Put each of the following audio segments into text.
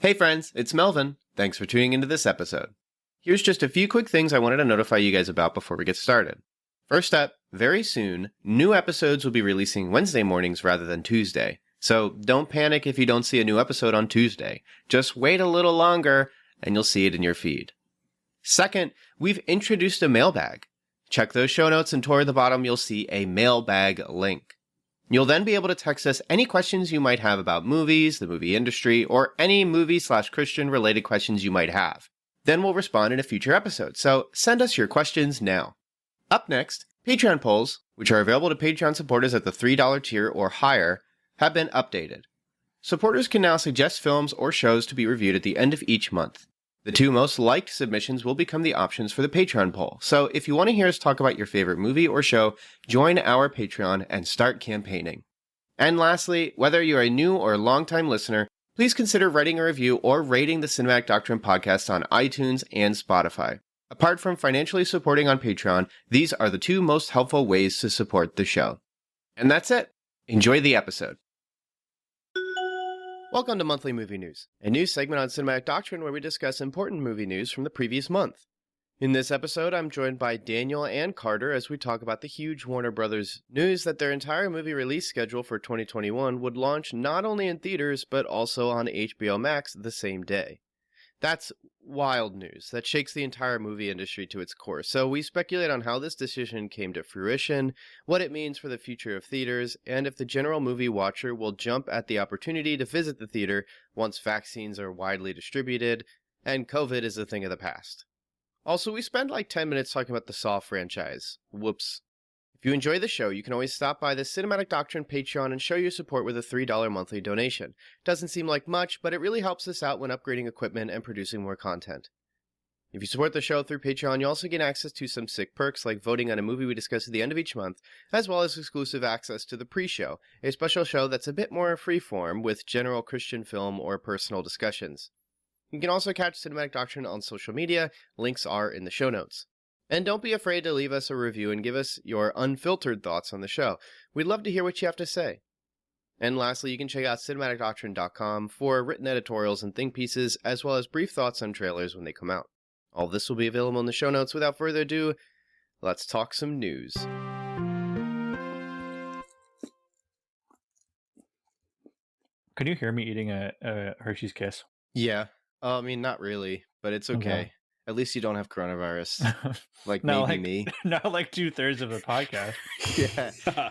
Hey friends, it's Melvin. Thanks for tuning into this episode. Here's just a few quick things I wanted to notify you guys about before we get started. First up, very soon, new episodes will be releasing Wednesday mornings rather than Tuesday. So don't panic if you don't see a new episode on Tuesday. Just wait a little longer and you'll see it in your feed. Second, we've introduced a mailbag. Check those show notes and toward the bottom you'll see a mailbag link. You'll then be able to text us any questions you might have about movies, the movie industry, or any movie/Christian related questions you might have. Then we'll respond in a future episode, so send us your questions now. Up next, Patreon polls, which are available to Patreon supporters at the $3 tier or higher, have been updated. Supporters can now suggest films or shows to be reviewed at the end of each month. The two most liked submissions will become the options for the Patreon poll, so if you want to hear us talk about your favorite movie or show, join our Patreon and start campaigning. And lastly, whether you're a new or longtime listener, please consider writing a review or rating the Cinematic Doctrine podcast on iTunes and Spotify. Apart from financially supporting on Patreon, these are the two most helpful ways to support the show. And that's it. Enjoy the episode. Welcome to Monthly Movie News, a news segment on Cinematic Doctrine where we discuss important movie news from the previous month. In this episode, I'm joined by Daniel and Carter as we talk about the huge Warner Brothers news that their entire movie release schedule for 2021 would launch not only in theaters, but also on HBOMax the same day. That's wild news that shakes the entire movie industry to its core, so we speculate on how this decision came to fruition, what it means for the future of theaters, and if the general movie watcher will jump at the opportunity to visit the theater once vaccines are widely distributed and COVID is a thing of the past. Also, we spend like 10 minutes talking about the Saw franchise. Whoops. If you enjoy the show, you can always stop by the Cinematic Doctrine Patreon and show your support with a $3 monthly donation. Doesn't seem like much, but it really helps us out when upgrading equipment and producing more content. If you support the show through Patreon, you also get access to some sick perks like voting on a movie we discuss at the end of each month, as well as exclusive access to the pre-show, a special show that's a bit more freeform with general Christian film or personal discussions. You can also catch Cinematic Doctrine on social media. Links are in the show notes. And don't be afraid to leave us a review and give us your unfiltered thoughts on the show. We'd love to hear what you have to say. And lastly, you can check out cinematicdoctrine.com for written editorials and think pieces, as well as brief thoughts on trailers when they come out. All of this will be available in the show notes. Without further ado, let's talk some news. Could you hear me eating a Hershey's Kiss? Yeah. I mean, not really, but it's okay. At least you don't have coronavirus. Like maybe me. Not like 2/3 of the podcast.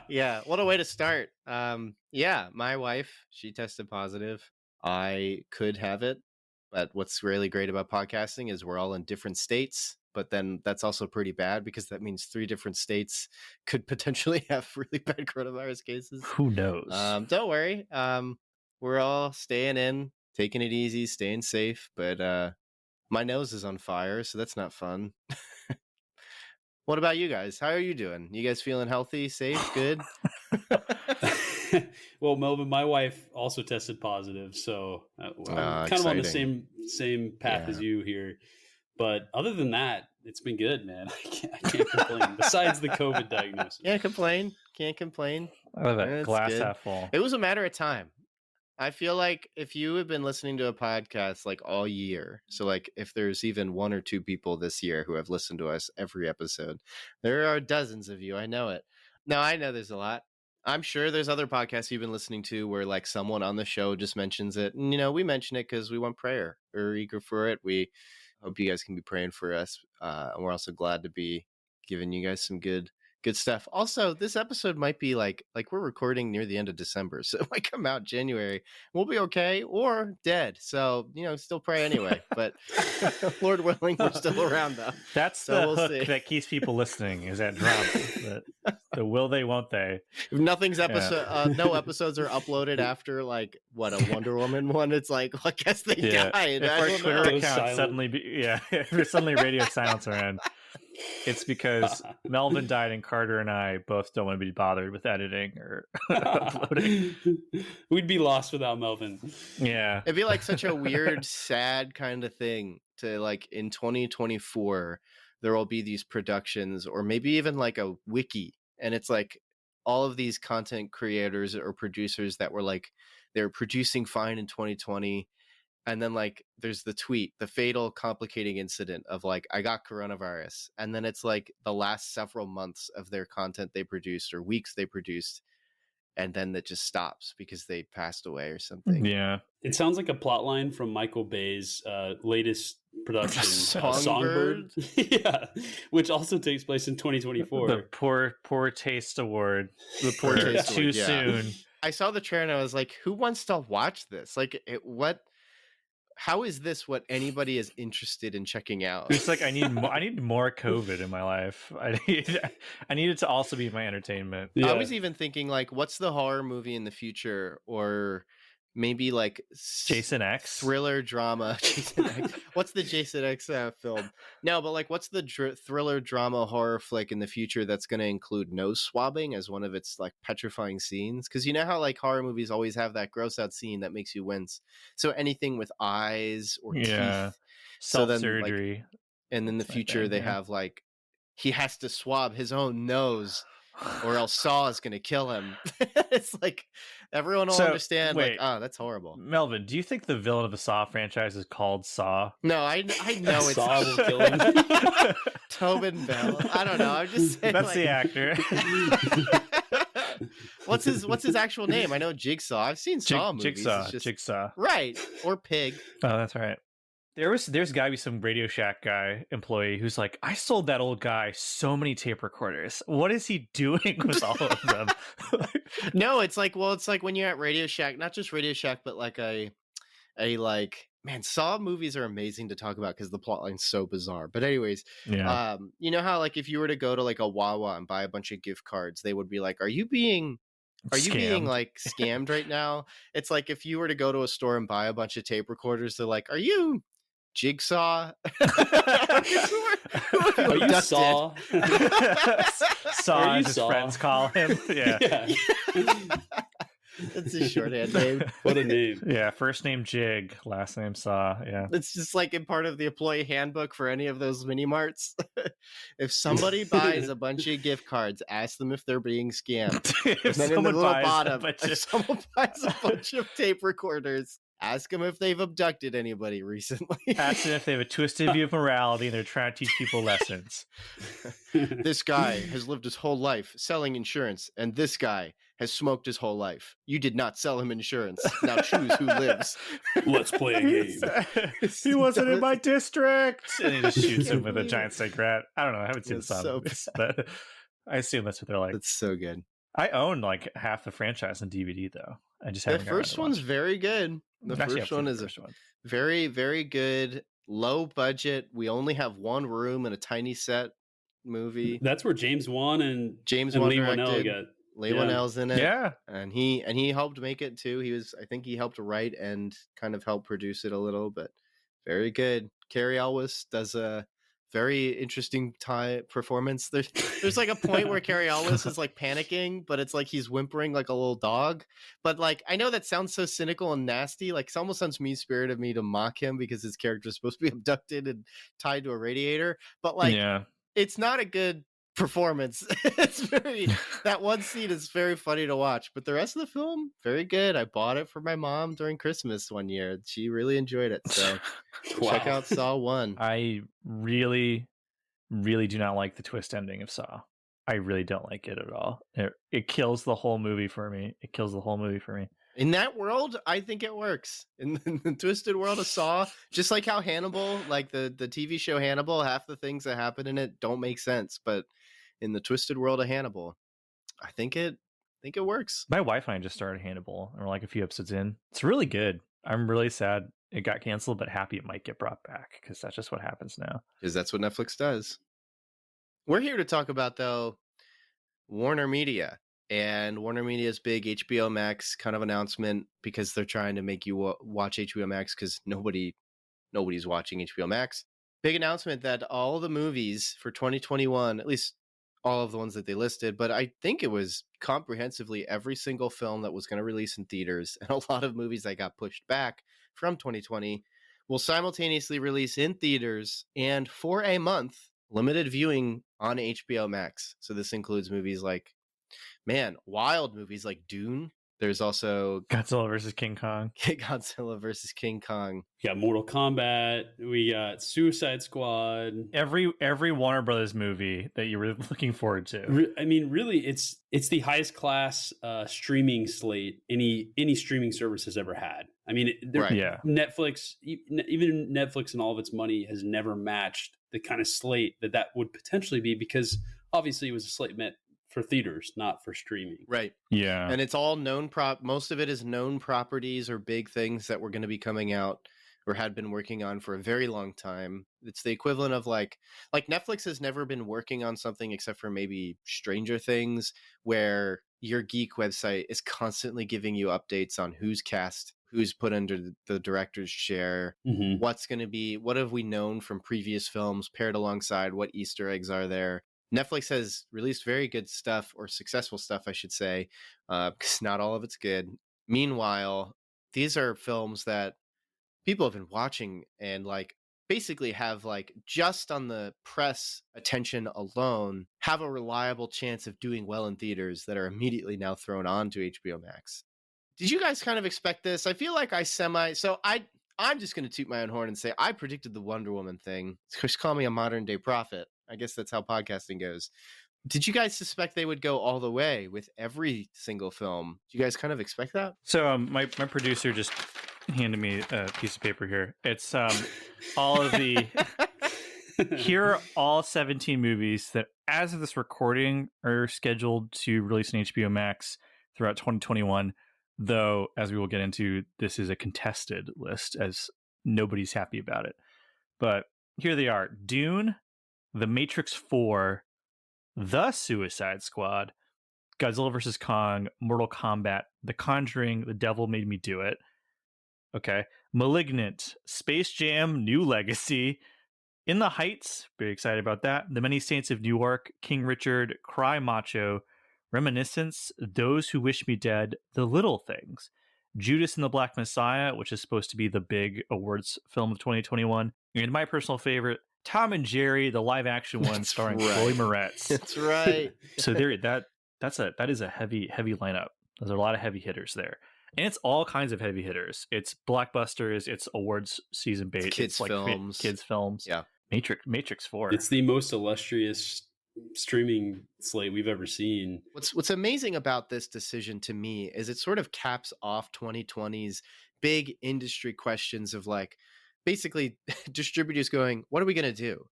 Yeah. What a way to start. Yeah, my wife, she tested positive. I could have it, but what's really great about podcasting is we're all in different states, but then that's also pretty bad because that means 3 different states could potentially have really bad coronavirus cases. Who knows? Don't worry. We're all staying in, taking it easy, staying safe, but my nose is on fire, so that's not fun. What about you guys? How are you doing? You guys feeling healthy, safe, good? Well, Melvin, my wife also tested positive, so I'm kind of on the same path as you here. But other than that, it's been good, man. I can't complain. Besides the COVID diagnosis. Can't complain. I love that glass half full. It was a matter of time. I feel like if you have been listening to a podcast like all year, so like if there's even 1 or 2 people this year who have listened to us every episode, there are dozens of you. I know it. No, I know there's a lot. I'm sure there's other podcasts you've been listening to where like someone on the show just mentions it. And, we mention it because we want prayer. We're eager for it. We hope you guys can be praying for us. And we're also glad to be giving you guys some good stuff. Also, this episode might be like we're recording near the end of December, so it might come out January. We'll be okay or dead. So, still pray anyway. But Lord willing, we're still around though. That's so the hook that keeps people listening is that drama. the will they, won't they? If nothing's episode, no episodes are uploaded after a Wonder Woman one. It's like, I guess they died. If our Twitter account suddenly, if suddenly radio silence around. It's because Melvin died and Carter and I both don't want to be bothered with editing or uploading. We'd be lost without Melvin. Yeah. It'd be like such a weird, sad kind of thing to in 2024, there will be these productions or maybe even like a wiki. And it's like all of these content creators or producers that were they're producing fine in 2020. And then like there's the tweet, the fatal complicating incident of like, I got coronavirus. And then it's like the last several months of their content they produced or weeks they produced. And then that just stops because they passed away or something. Yeah. It sounds like a plot line from Michael Bay's latest production, Songbird. Yeah, which also takes place in 2024. The poor taste award. The poor taste too award, yeah. soon. I saw the trailer and I was like, who wants to watch this? Like, how is this what anybody is interested in checking out? It's like I need more COVID in my life. I need it to also be my entertainment. Yeah. I was even thinking like, what's the horror movie in the future, or maybe like Jason X thriller drama. Jason X. What's the Jason X film? No, but like, what's the thriller drama horror flick in the future that's going to include nose swabbing as one of its like petrifying scenes? Because you know how like horror movies always have that gross out scene that makes you wince. So anything with eyes or teeth, self-surgery. Like, and in the future they have like he has to swab his own nose or else Saw is going to kill him. It's like everyone will understand. Wait, like, that's horrible. Melvin, do you think the villain of the Saw franchise is called Saw? No, I know it's Saw will kill him. Tobin Bell. I don't know. I'm just saying. That's the actor. What's his actual name? I know Jigsaw. I've seen Saw movies. Jigsaw. Right. Or Pig. Oh, that's right. There's gotta be some Radio Shack guy employee who's like, I sold that old guy so many tape recorders. What is he doing with all of them? No, it's like when you're at Radio Shack, not just Radio Shack, but like a like, man, Saw movies are amazing to talk about because the plotline's so bizarre. But anyways, yeah. You know how like if you were to go to like a Wawa and buy a bunch of gift cards, they would be like, Are you being like scammed right now? It's like if you were to go to a store and buy a bunch of tape recorders, they're like, Are you Jigsaw? Are you Saw? Saw, as his friends call him. Yeah. That's his shorthand name. What a name. Yeah, first name Jig, last name Saw. Yeah. It's just like in part of the employee handbook for any of those mini marts. If somebody buys a bunch of gift cards, ask them if they're being scammed. If then someone in the little buys bottom, if someone buys a bunch of tape recorders, ask them if they've abducted anybody recently. Ask them if they have a twisted view of morality and they're trying to teach people lessons. This guy has lived his whole life selling insurance, and this guy has smoked his whole life. You did not sell him insurance. Now choose who lives. Let's play a game. He wasn't in my district. And he just shoots him with a giant cigarette. I don't know. I haven't seen the song, but I assume that's what they're like. That's so good. I own like half the franchise on DVD though. I just haven't. The first one's very good. The first one is very, very good. Low budget. We only have one room and a tiny set movie. That's where James Wan and Lee Whannell got. Lee Whannell's in it. Yeah. And he helped make it too. I think he helped write and kind of help produce it a little, but very good. Cary Elwes does a very interesting performance. There's like a point where Cary Elwes is like panicking, but it's like he's whimpering like a little dog. But like, I know that sounds so cynical and nasty. Like, it almost sounds mean-spirited of me to mock him because his character is supposed to be abducted and tied to a radiator. But like, it's not a good performance. That one scene is very funny to watch, but the rest of the film, very good. I bought it for my mom during Christmas one year. She really enjoyed it. So check out Saw 1. I really, really do not like the twist ending of Saw. I really don't like it at all. It kills the whole movie for me. In that world, I think it works. In the twisted world of Saw, just like how Hannibal, like the TV show Hannibal, half the things that happen in it don't make sense. But in the twisted world of Hannibal, I think it works. My wife and I just started Hannibal, and we're like a few episodes in. It's really good. I'm really sad it got canceled, but happy it might get brought back because that's just what happens now. Because that's what Netflix does. We're here to talk about, though, Warner Media. And Warner Media's big HBOMax kind of announcement, because they're trying to make you watch HBOMax because nobody's watching HBOMax. Big announcement that all the movies for 2021, at least all of the ones that they listed, but I think it was comprehensively every single film that was going to release in theaters and a lot of movies that got pushed back from 2020 will simultaneously release in theaters and for a month limited viewing on HBO Max. So this includes movies like, wild movies like Dune, There's also Godzilla versus King Kong. Godzilla versus King Kong. We got Mortal Kombat. We got Suicide Squad. Every Warner Brothers movie that you were looking forward to. I mean, really, it's the highest class streaming slate any streaming service has ever had. I mean, Netflix, even Netflix and all of its money has never matched the kind of slate that would potentially be, because obviously it was a slate meant for theaters, not for streaming. Right. Yeah. And it's all known most of it is known properties or big things that were going to be coming out or had been working on for a very long time. It's the equivalent of like Netflix has never been working on something except for maybe Stranger Things, where your geek website is constantly giving you updates on who's cast, who's put under the director's chair, what's going to be, what have we known from previous films paired alongside, what Easter eggs are there. Netflix has released very good stuff, or successful stuff, I should say, because not all of it's good. Meanwhile, these are films that people have been watching and like basically have like just on the press attention alone have a reliable chance of doing well in theaters that are immediately now thrown on to HBOMax. Did you guys kind of expect this? I feel like I'm just going to toot my own horn and say I predicted the Wonder Woman thing. Just call me a modern day prophet. I guess that's how podcasting goes. Did you guys suspect they would go all the way with every single film? Do you guys kind of expect that? So my producer just handed me a piece of paper here. It's all of the here are all 17 movies that, as of this recording, are scheduled to release on HBO Max throughout 2021. Though, as we will get into, this is a contested list, as nobody's happy about it. But here they are: Dune, The Matrix 4, The Suicide Squad, Godzilla vs. Kong, Mortal Kombat, The Conjuring, The Devil Made Me Do It. Okay. Malignant, Space Jam, New Legacy, In the Heights, very excited about that. The Many Saints of Newark, King Richard, Cry Macho, Reminiscence, Those Who Wish Me Dead, The Little Things, Judas and the Black Messiah, which is supposed to be the big awards film of 2021, and my personal favorite, Tom and Jerry, the live action one starring Chloe Moretz. That's right. So there, that is a heavy lineup. There's a lot of heavy hitters there, and it's all kinds of heavy hitters. It's blockbusters. It's awards season bait. Kids films. Kids films. Yeah. Matrix 4. It's the most illustrious streaming slate we've ever seen. What's amazing about this decision to me is it sort of caps off 2020's big industry questions of like, basically distributors going, what are we going to do?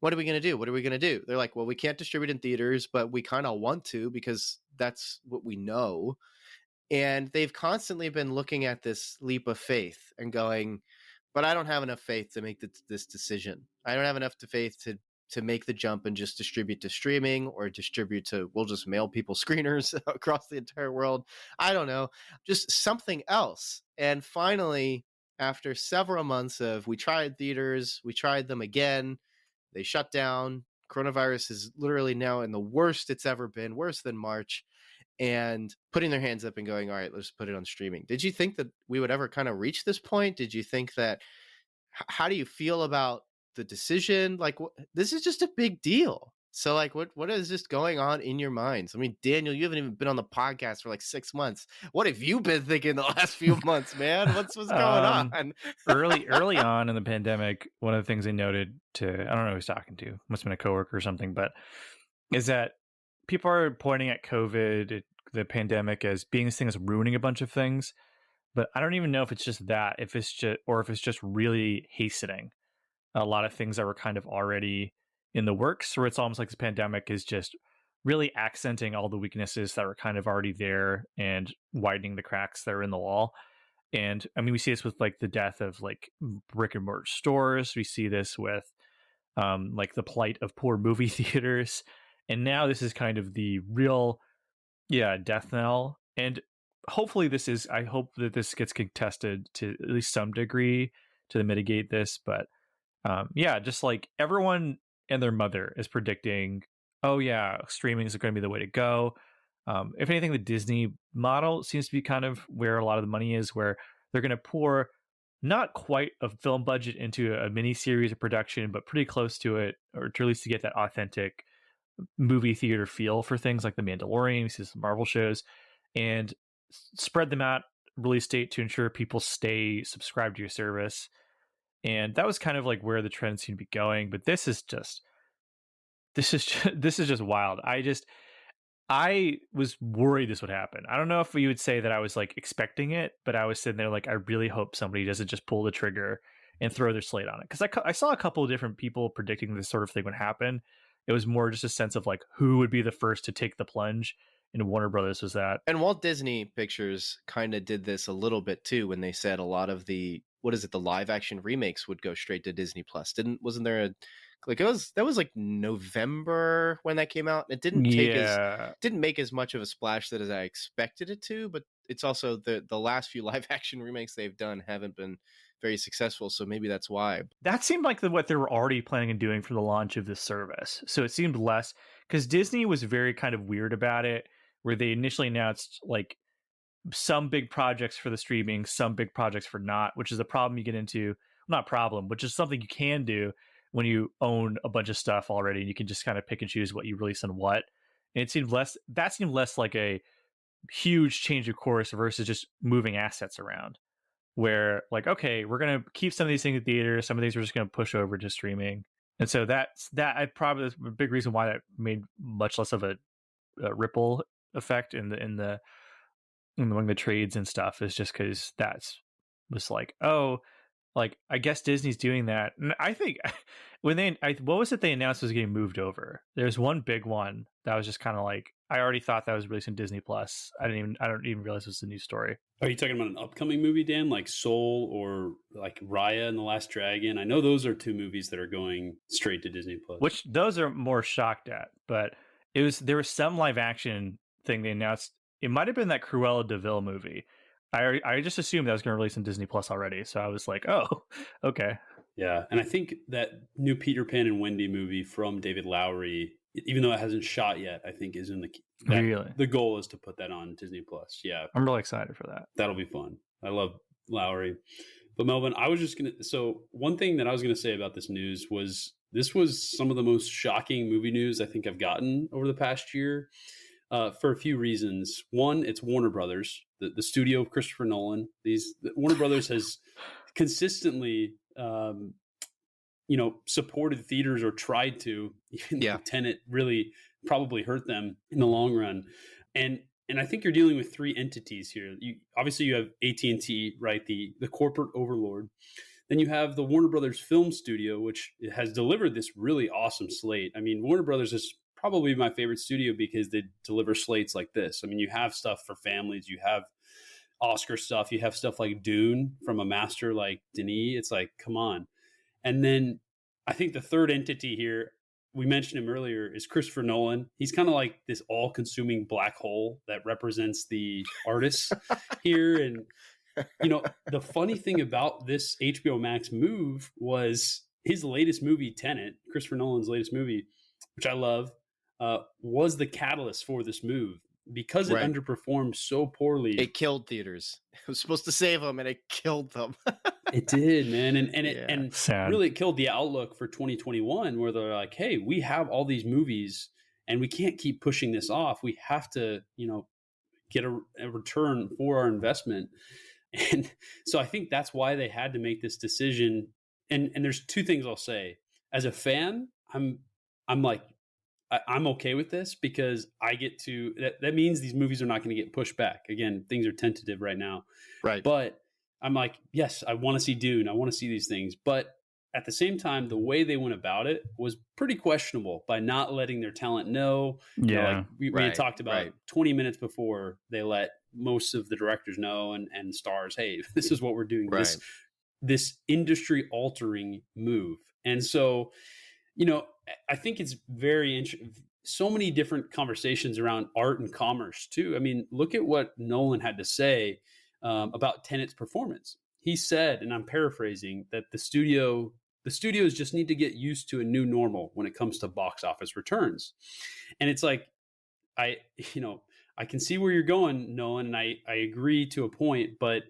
What are we going to do? What are we going to do? They're like, well, we can't distribute in theaters, but we kind of want to because that's what we know. And they've constantly been looking at this leap of faith and going, but I don't have enough faith to make this decision. I don't have enough faith to make the jump and just distribute to streaming or distribute to, we'll just mail people screeners across the entire world. I don't know, just something else. And finally, after several months of, we tried theaters, we tried them again, they shut down. Coronavirus is literally now in the worst it's ever been, worse than March, and putting their hands up and going, all right, let's put it on streaming. Did you think that we would ever kind of reach this point? Did you think that, how do you feel about the decision? Like, this is just a big deal. So like, what is just going on in your minds? I mean, Daniel, you haven't even been on the podcast for like 6 months. What have you been thinking the last few months, man? What's going on? early on in the pandemic, one of the things I noted to, I don't know who I was talking to, must have been a coworker or something, but is that people are pointing at COVID, the pandemic, as being this thing that's ruining a bunch of things. But I don't even know if it's just that, if it's just really hastening a lot of things that were kind of already in the works, or it's almost like this pandemic is just really accenting all the weaknesses that were kind of already there and widening the cracks that are in the wall. And I mean, we see this with like the death of like brick and mortar stores. We see this with like the plight of poor movie theaters. And now this is kind of the real, death knell. And hopefully I hope that this gets contested to at least some degree to mitigate this. But just like everyone and their mother is predicting, streaming is going to be the way to go. If anything, the Disney model seems to be kind of where a lot of the money is, where they're going to pour not quite a film budget into a mini series of production, but pretty close to it, or to at least to get that authentic movie theater feel for things like The Mandalorian, we see some Marvel shows, and spread them out release date to ensure people stay subscribed to your service. And that was kind of like where the trend seemed to be going. But this is just wild. I was worried this would happen. I don't know if we would say that I was like expecting it, but I was sitting there like, I really hope somebody doesn't just pull the trigger and throw their slate on it. Because I saw a couple of different people predicting this sort of thing would happen. It was more just a sense of like who would be the first to take the plunge. And Warner Brothers was that. And Walt Disney Pictures kind of did this a little bit too when they said a lot of the live action remakes would go straight to Disney Plus. Wasn't there that was like November when that came out. It didn't make as much of a splash as I expected it to, but it's also the last few live action remakes they've done haven't been very successful, so maybe that's why. That seemed like what they were already planning on doing for the launch of this service. So it seemed less, because Disney was very kind of weird about it, where they initially announced like some big projects for the streaming, some big projects for not, which is a problem you get into. Not problem, which is something you can do when you own a bunch of stuff already, and you can just kind of pick and choose what you release and what. And it seemed less like a huge change of course versus just moving assets around, where like, okay, we're going to keep some of these things in theater, some of these we're just going to push over to streaming. And so that's probably a big reason why that made much less of a ripple effect in among the trades and stuff, is just because was like, oh, like I guess Disney's doing that. And I think what was it they announced was getting moved over? There's one big one that was just kind of like, I already thought that was releasing Disney Plus. I don't even realize it was a new story. Are you talking about an upcoming movie, Dan, like Soul or like Raya and the Last Dragon? I know those are two movies that are going straight to Disney Plus. Which those are more shocked at, but there was some live action thing they announced. It might have been that Cruella de Vil movie. I just assumed that was going to release on Disney Plus already, so I was like, oh, okay. Yeah, and I think that new Peter Pan and Wendy movie from David Lowery, even though it hasn't shot yet, I think is in the goal is to put that on Disney Plus. Yeah, I'm really excited for that. That'll be fun. I love Lowery. But Melvin, one thing that I was gonna say about this news was this was some of the most shocking movie news I think I've gotten over the past year. For a few reasons. One, it's Warner Brothers, the studio of Christopher Nolan. Warner Brothers has consistently, supported theaters, or tried to. Even though Tenet really probably hurt them in the long run. And I think you're dealing with three entities here. You have AT&T, right, the corporate overlord. Then you have the Warner Brothers Film Studio, which has delivered this really awesome slate. I mean, Warner Brothers is probably my favorite studio because they deliver slates like this. I mean, you have stuff for families, you have Oscar stuff, you have stuff like Dune from a master like Denis. It's like, come on. And then I think the third entity here, we mentioned him earlier, is Christopher Nolan. He's kind of like this all-consuming black hole that represents the artists here. And, the funny thing about this HBO Max move was his latest movie, Tenet, Christopher Nolan's latest movie, which I love, was the catalyst for this move because it underperformed so poorly. It killed theaters. It was supposed to save them, and it killed them. It did, man, and really it killed the outlook for 2021, where they're like, "Hey, we have all these movies, and we can't keep pushing this off. We have to, get a return for our investment." And so I think that's why they had to make this decision. And there's two things I'll say. As a fan, I'm like, I'm okay with this because I get to, that means these movies are not going to get pushed back. Again, things are tentative right now. Right. But I'm like, yes, I want to see Dune. I want to see these things. But at the same time, the way they went about it was pretty questionable by not letting their talent know. Yeah. We had talked about 20 minutes before they let most of the directors know and stars, hey, this is what we're doing. Right. This industry altering move. And so, I think it's very interesting. So many different conversations around art and commerce too. I mean, look at what Nolan had to say about Tenet's performance. He said, and I'm paraphrasing, that the studios just need to get used to a new normal when it comes to box office returns. And it's like, I can see where you're going, Nolan, and I agree to a point, but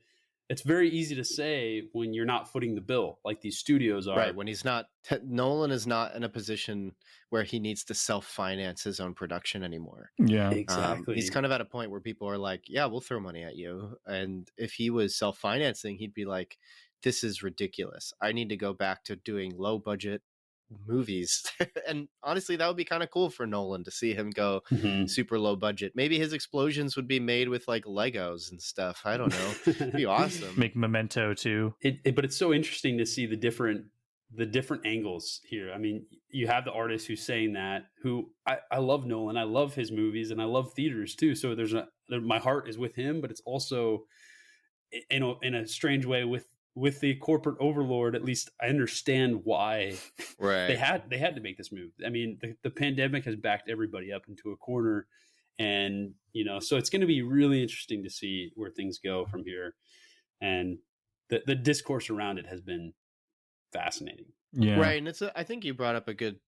it's very easy to say when you're not footing the bill like these studios are. Right. When he's not, Nolan is not in a position where he needs to self-finance his own production anymore. Yeah, exactly. He's kind of at a point where people are like, yeah, we'll throw money at you. And if he was self-financing, he'd be like, this is ridiculous. I need to go back to doing low budget movies. And honestly, that would be kind of cool for Nolan to see him go super low budget. Maybe his explosions would be made with like Legos and stuff. I don't know. It'd be awesome. Make Memento too. But it's so interesting to see the different angles here. I mean, you have the artist who's saying that, who I love Nolan. I love his movies and I love theaters too. So my heart is with him, but it's also in a strange way with the corporate overlord. At least I understand why they had to make this move. I mean, the pandemic has backed everybody up into a corner, and so it's going to be really interesting to see where things go from here. And the discourse around it has been fascinating. Yeah, right. And I think you brought up a good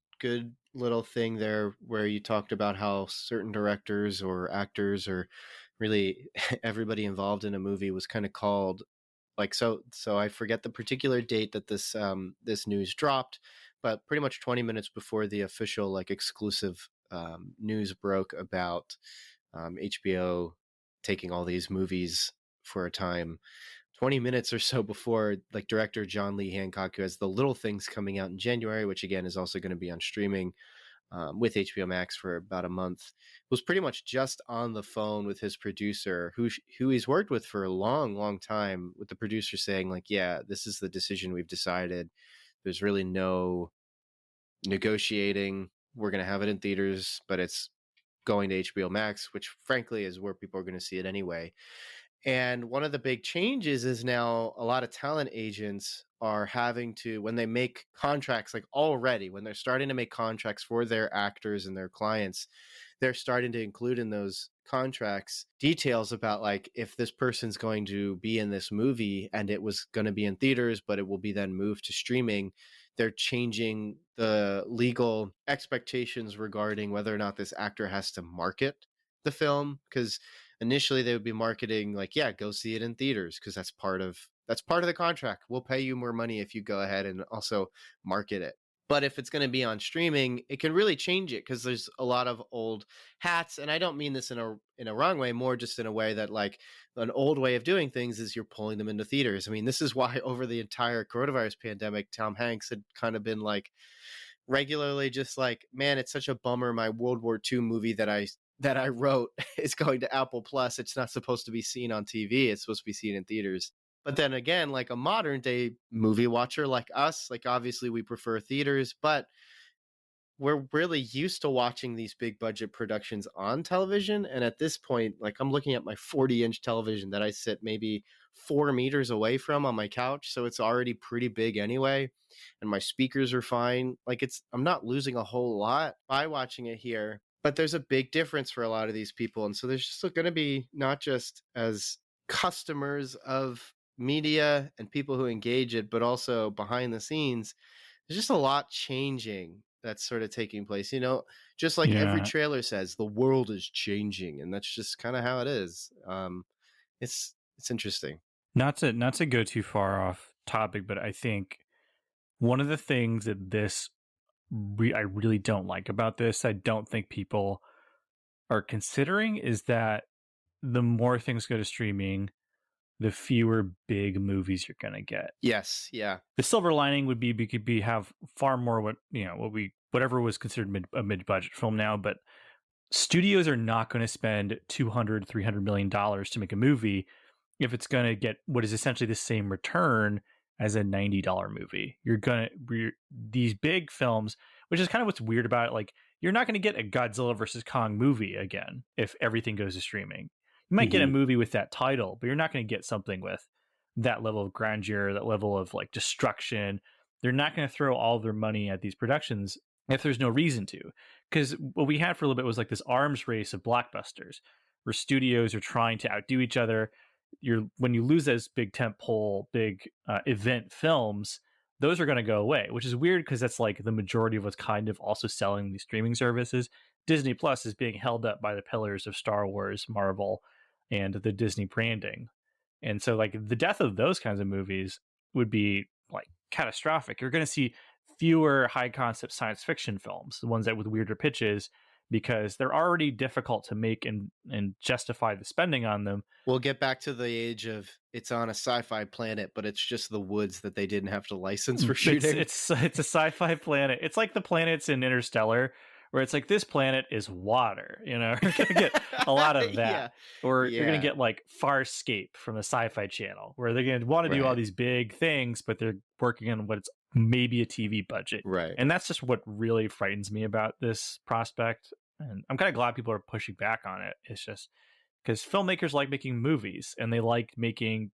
little thing there where you talked about how certain directors or actors or really everybody involved in a movie was kind of called. Like, so I forget the particular date that this news dropped, but pretty much 20 minutes before the official like exclusive news broke about HBO taking all these movies for a time, 20 minutes or so before, like, director John Lee Hancock, who has The Little Things coming out in January, which again is also going to be on streaming with HBOMax for about a month, was pretty much just on the phone with his producer, who he's worked with for a long time, with the producer saying like, yeah, this is the decision we've decided. There's really no negotiating. We're going to have it in theaters, but it's going to HBOMax, which frankly is where people are going to see it anyway. And one of the big changes is now a lot of talent agents are having to, when they make contracts, like already, when they're starting to make contracts for their actors and their clients, they're starting to include in those contracts details about like, if this person's going to be in this movie and it was going to be in theaters, but it will be then moved to streaming, they're changing the legal expectations regarding whether or not this actor has to market the film. Because initially they would be marketing like, yeah, go see it in theaters, because that's part of the contract. We'll pay you more money if you go ahead and also market it. But if it's going to be on streaming, it can really change it, because there's a lot of old hats. And I don't mean this in a wrong way, more just in a way that like an old way of doing things is you're pulling them into theaters. I mean, this is why over the entire coronavirus pandemic, Tom Hanks had kind of been like regularly just like, man, it's such a bummer. My World War II movie that I wrote is going to Apple Plus. It's not supposed to be seen on TV. It's supposed to be seen in theaters. But then again, like a modern day movie watcher like us, like obviously we prefer theaters, but we're really used to watching these big budget productions on television. And at this point, like I'm looking at my 40-inch television that I sit maybe 4 meters away from on my couch. So it's already pretty big anyway. And my speakers are fine. Like I'm not losing a whole lot by watching it here. But there's a big difference for a lot of these people. And so there's just going to be, not just as customers of media and people who engage it, but also behind the scenes, there's just a lot changing that's sort of taking place. Just like every trailer says, the world is changing. And that's just kind of how it is. It's interesting. Not to go too far off topic, but I think one of the things that I really don't like about this, I don't think people are considering, is that the more things go to streaming, the fewer big movies you're gonna get. Yes, yeah. The silver lining would be we could have far more whatever was considered a mid-budget film now, but studios are not going to spend $200-300 million to make a movie if it's going to get what is essentially the same return as a $90 movie. These big films, which is kind of what's weird about it, like you're not going to get a Godzilla versus Kong movie again if everything goes to streaming. You might get a movie with that title, but you're not going to get something with that level of grandeur, that level of like destruction. They're not going to throw all their money at these productions if there's no reason to. Because what we had for a little bit was like this arms race of blockbusters where studios are trying to outdo each other. When you lose those big tentpole, big event films, those are going to go away, which is weird because that's like the majority of what's kind of also selling these streaming services. Disney Plus is being held up by the pillars of Star Wars, Marvel, and the Disney branding. And so like the death of those kinds of movies would be like catastrophic. You're going to see fewer high concept science fiction films, the ones that with weirder pitches, because they're already difficult to make and justify the spending on them. We'll get back to the age of it's on a sci-fi planet, but it's just the woods that they didn't have to license for shooting. It's a sci-fi planet. It's like the planets in Interstellar, where it's like this planet is water. You know, you're gonna get a lot of that, or you're gonna get like Farscape from the Sci-Fi Channel, where they're gonna want to do all these big things, but they're working on what's maybe a TV budget, right? And that's just what really frightens me about this prospect. And I'm kind of glad people are pushing back on it. It's just because filmmakers like making movies, and they like taking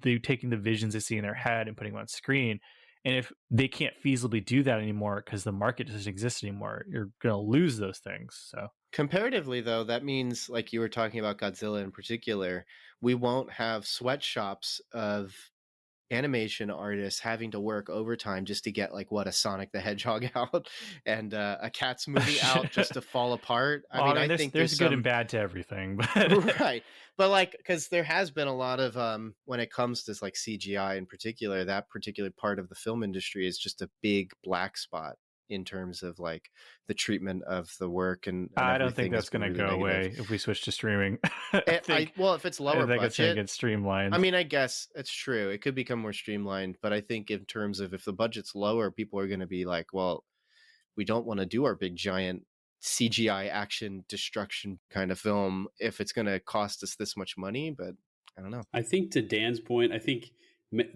the visions they see in their head and putting them on screen. And if they can't feasibly do that anymore because the market doesn't exist anymore, you're going to lose those things. So comparatively, though, that means, like you were talking about Godzilla in particular, we won't have sweatshops of animation artists having to work overtime just to get like a Sonic the Hedgehog out and a Cats movie out just to fall apart. I think there's good and bad to everything, but right. But like, because there has been a lot of when it comes to like CGI in particular, that particular part of the film industry is just a big black spot in terms of like the treatment of the work. And I don't think that's going to go away if we switch to streaming. If it's lower budget, it's going to get streamlined. I mean, I guess it's true. It could become more streamlined, but I think in terms of if the budget's lower, people are going to be like, well, we don't want to do our big giant CGI action destruction kind of film if it's going to cost us this much money. But I don't know. I think to Dan's point, I think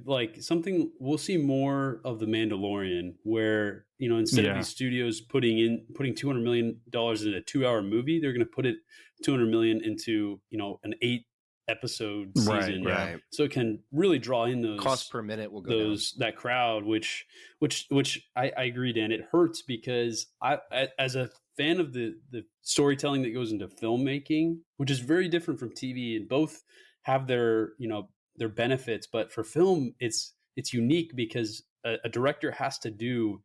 like something we'll see more of the Mandalorian, where instead of these studios putting $200 million in a 2-hour movie, they're going to put it $200 million into an 8-episode season, right? So it can really draw in those cost per minute will go that crowd, which I agree, Dan. It hurts because I as a fan of the storytelling that goes into filmmaking, which is very different from TV, and both have their benefits, but for film it's unique because a director has to do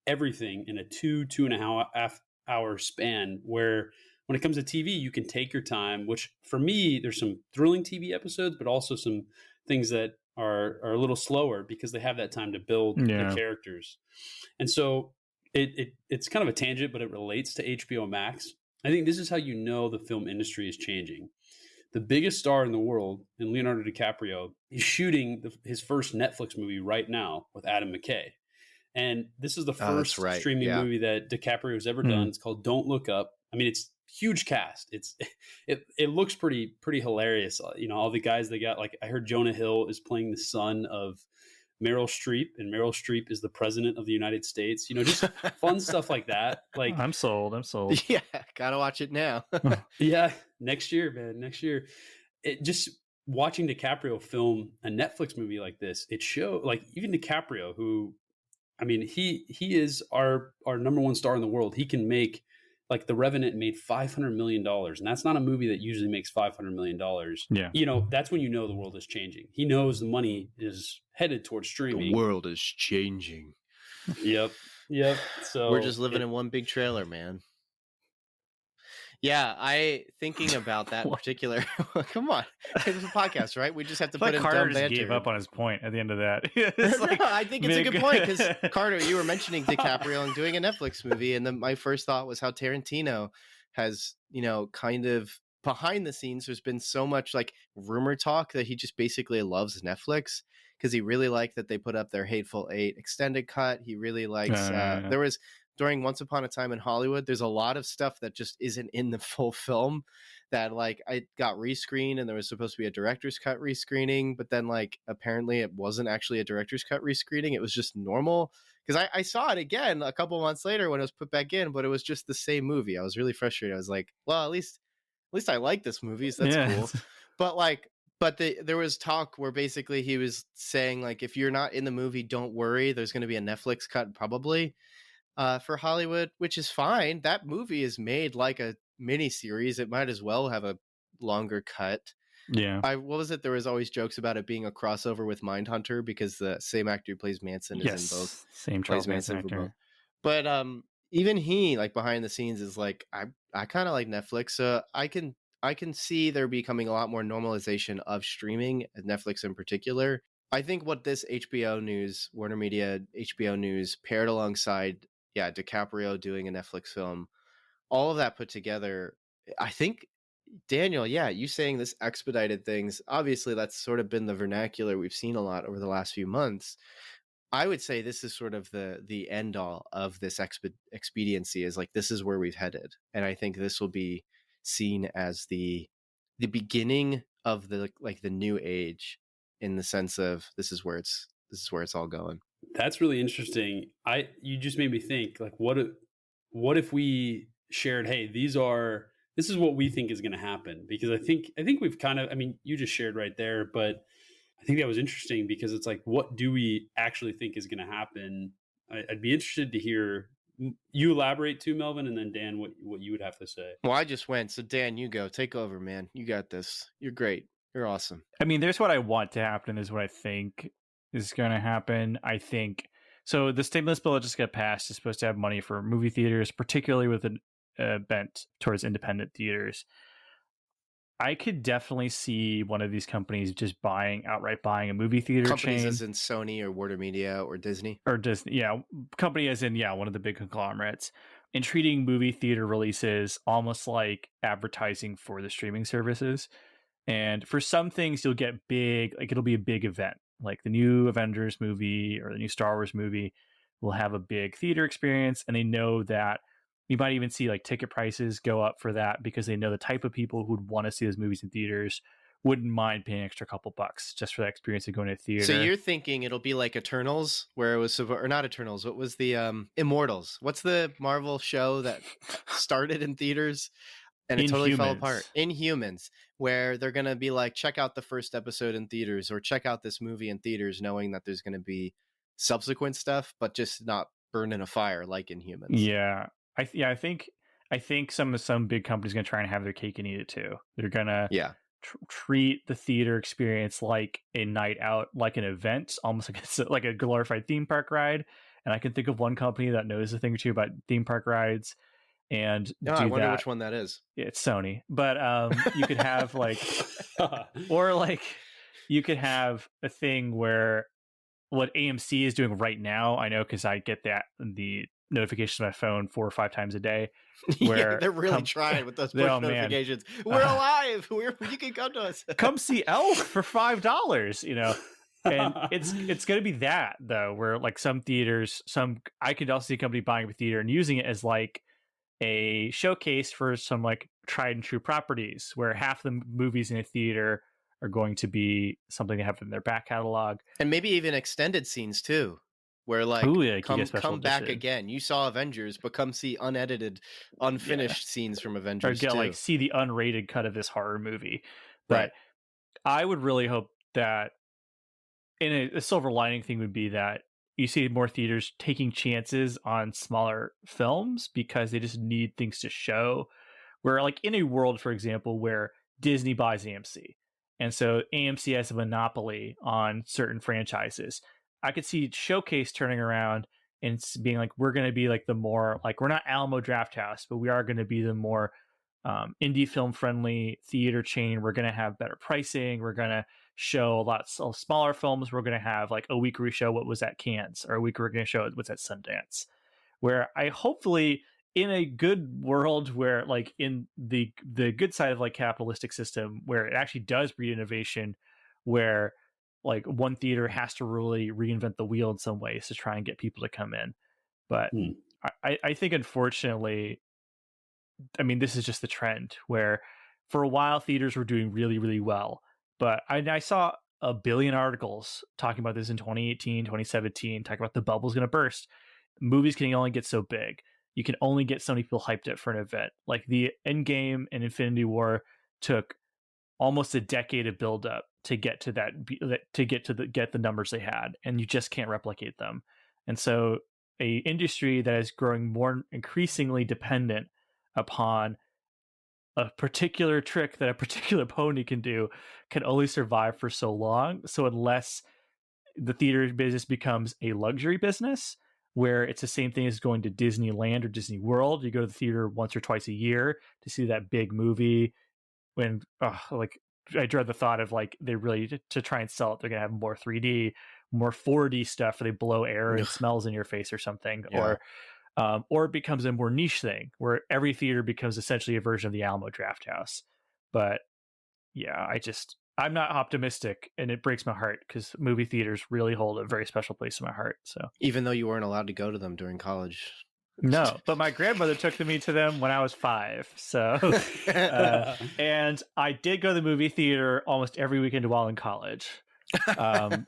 everything in a 2.5 hour span, where when it comes to TV you can take your time, which for me there's some thrilling TV episodes, but also some things that are a little slower because they have that time to build the characters. And so it's kind of a tangent, but it relates to HBOMax. I think this is how the film industry is changing. The biggest star in the world, and Leonardo DiCaprio, is shooting his first Netflix movie right now with Adam McKay. And this is the first streaming movie that DiCaprio has ever done. It's called Don't Look Up. I mean, it's huge cast. It looks pretty hilarious. All the guys they got, like I heard Jonah Hill is playing the son of Meryl Streep, and Meryl Streep is the president of the United States. Just fun stuff like that. Like I'm sold. Yeah, gotta watch it now. Yeah, next year, man. Next year. It just watching DiCaprio film a Netflix movie like this. It show like even DiCaprio, who, I mean, he is our number one star in the world. He can make, like, The Revenant made $500 million, and that's not a movie that usually makes $500 million. Yeah. That's when the world is changing. He knows the money is headed towards streaming. The world is changing. Yep. So we're just living in one big trailer, man. Yeah, thinking about that particular. Come on, it's a podcast, right? We just have to put in Carter dumb banter. Gave up on his point at the end of that. I think it's a good point because Carter, you were mentioning DiCaprio and doing a Netflix movie, and then my first thought was how Tarantino has, kind of behind the scenes. There's been so much like rumor talk that he just basically loves Netflix because he really liked that they put up their Hateful Eight extended cut. He really likes. There was. During Once Upon a Time in Hollywood, there's a lot of stuff that just isn't in the full film that like I got rescreened, and there was supposed to be a director's cut rescreening, but then like apparently it wasn't actually a director's cut rescreening. It was just normal because I saw it again a couple months later when it was put back in, but it was just the same movie. I was really frustrated. I was like, well, at least I like this movie, so that's cool. But there was talk where basically he was saying like, if you're not in the movie, don't worry, there's going to be a Netflix cut probably. For Hollywood, which is fine. That movie is made like a mini series. It might as well have a longer cut. Yeah. What was it? There was always jokes about it being a crossover with Mindhunter because the same actor who plays Manson is in both. Same Charles Manson actor. But even he, like behind the scenes, is like I kind of like Netflix, so I can I can see there becoming a lot more normalization of streaming, Netflix in particular. I think what this HBO news, Warner Media HBO news, paired alongside, DiCaprio doing a Netflix film, all of that put together, I think, Daniel, you saying this expedited things, obviously that's sort of been the vernacular we've seen a lot over the last few months. I would say this is sort of the end all of this expediency, is like, this is where we've headed. And I think this will be seen as the beginning of the new age, in the sense of this is where it's all going. That's really interesting. You just made me think, like, what if we shared, hey, this is what we think is going to happen? Because I think we've kind of, I mean, you just shared right there, but I think that was interesting because it's like, what do we actually think is going to happen? I'd be interested to hear you elaborate too, Melvin, and then Dan, what you would have to say. Well, I just went, so Dan, you go, take over, man. You got this. You're great. You're awesome. I mean, there's what I want to happen, is what I think is going to happen. I think so. The stimulus bill that just got passed is supposed to have money for movie theaters, particularly with an bent towards independent theaters. I could definitely see one of these companies just outright buying a movie theater companies chain. As in Sony or Warner Media or Disney. Or Disney, company as in, one of the big conglomerates, and treating movie theater releases almost like advertising for the streaming services. And for some things, you'll get big, like it'll be a big event, like the new Avengers movie or the new Star Wars movie will have a big theater experience, and they know that. You might even see like ticket prices go up for that because they know the type of people who'd want to see those movies in theaters wouldn't mind paying an extra couple bucks just for that experience of going to the theater. So you're thinking it'll be like Eternals, where it was, or not Eternals, what was the Immortals? What's the Marvel show that started in theaters and it totally fell apart? Inhumans, where they're going to be like, check out the first episode in theaters, or check out this movie in theaters, knowing that there's going to be subsequent stuff, but just not burn in a fire like Inhumans. Yeah. I think some big companies going to try and have their cake and eat it too. They're going to treat the theater experience like a night out, like an event, almost like it's like a glorified theme park ride. And I can think of one company that knows a thing or two about theme park rides. And I wonder which one that is. It's Sony, but you could have you could have a thing where what AMC is doing right now. I know because I get the notifications on my phone 4 or 5 times a day. Where they're really trying with those push notifications. We're alive. You can come to us. Come see Elf for $5. And it's going to be that though, where like some theaters, I could also see a company buying a theater and using it as like a showcase for some like tried and true properties, where half the movies in a theater are going to be something they have in their back catalog, and maybe even extended scenes too. Where like, come back again. You saw Avengers, but come see unedited, unfinished scenes from Avengers. Or see the unrated cut of this horror movie. But I would really hope that, in a silver lining thing would be that you see more theaters taking chances on smaller films because they just need things to show. Where like in a world, for example, where Disney buys AMC, and so AMC has a monopoly on certain franchises, I could see Showcase turning around and being like, we're going to be like the more, like, we're not Alamo Drafthouse, but we are going to be the more indie film friendly theater chain. We're going to have better pricing. We're going to show a lot of smaller films. We're going to have like a week where we show what was at Cannes, or a week we're going to show what's at Sundance, where I hopefully, in a good world where like in the good side of like capitalistic system, where it actually does breed innovation, where like one theater has to really reinvent the wheel in some ways to try and get people to come in. But I think, unfortunately, I mean, this is just the trend where for a while theaters were doing really, really well. But I saw a billion articles talking about this in 2018, 2017, talking about the bubble's going to burst. Movies can only get so big. You can only get so many people hyped up for an event. Like the Endgame and Infinity War took almost a decade of build up to get to get the numbers they had, and you just can't replicate them. And so a industry that is growing more increasingly dependent upon a particular trick that a particular pony can do can only survive for so long. So unless the theater business becomes a luxury business where it's the same thing as going to Disneyland or Disney World, you go to the theater once or twice a year to see that big movie, when like I dread the thought of like they really to try and sell it, they're gonna have more 3D, more 4D stuff where they blow air and smells in your face or something, or it becomes a more niche thing where every theater becomes essentially a version of the Alamo Drafthouse. But yeah, I'm not optimistic, and it breaks my heart because movie theaters really hold a very special place in my heart. So even though you weren't allowed to go to them during college. No, but my grandmother took me to them when I was 5. So, and I did go to the movie theater almost every weekend while in college,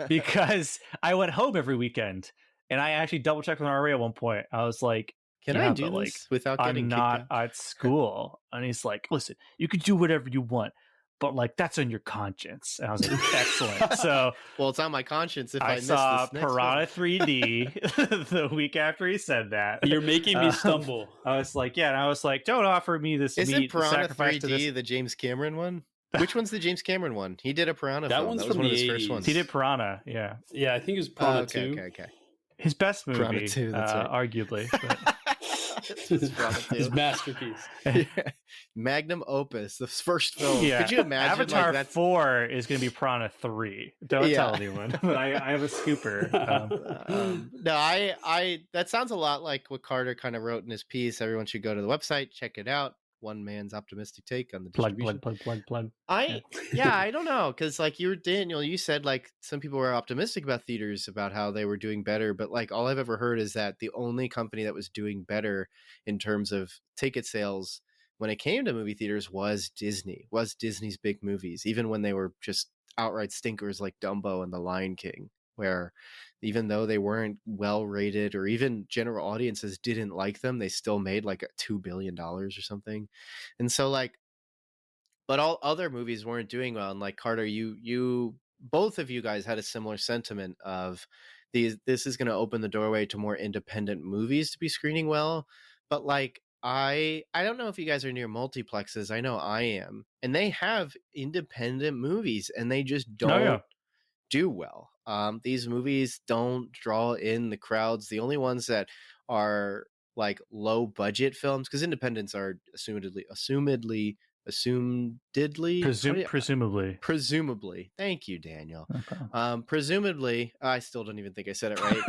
because I went home every weekend. And I actually double checked with RA at one point. I was like, "Can I do this without getting kicked out? I'm not at school." And he's like, "Listen, you can do whatever you want, but like that's on your conscience." And I was like, "Excellent." So, well, it's on my conscience if I miss saw this next Piranha 3D the week after he said that. You're making me stumble. I was like, "Yeah," and I was like, "Don't offer me this Isn't meat." Piranha 3D the James Cameron one? Which one's the James Cameron one? He did a Piranha that film. One's that was from one of the his 80s. first ones. He did Piranha, yeah. Yeah, I think it was Piranha 2. Okay. His best movie, Piranha 2, that's right. arguably. His masterpiece. Yeah. Magnum opus, the first film. Yeah. Could you imagine? Avatar 4 is going to be Piranha 3. Don't tell anyone. But I have a scooper. No, I that sounds a lot like what Carter kind of wrote in his piece. Everyone should go to the website, check it out. One man's optimistic take on the distribution. Plug. I don't know, because like Daniel, you said like some people were optimistic about theaters, about how they were doing better, but like all I've ever heard is that the only company that was doing better in terms of ticket sales when it came to movie theaters was Disney's big movies, even when they were just outright stinkers like Dumbo and The Lion King, where even though they weren't well rated or even general audiences didn't like them, they still made like $2 billion or something. And so like, but all other movies weren't doing well. And like Carter, you both of you guys had a similar sentiment of this is going to open the doorway to more independent movies to be screening well. But like, I don't know if you guys are near multiplexes. I know I am. And they have independent movies and they just don't do well. These movies don't draw in the crowds. The only ones that are like low budget films, because independents are presumably. Thank you, Daniel. Okay. Presumably, I still don't even think I said it right.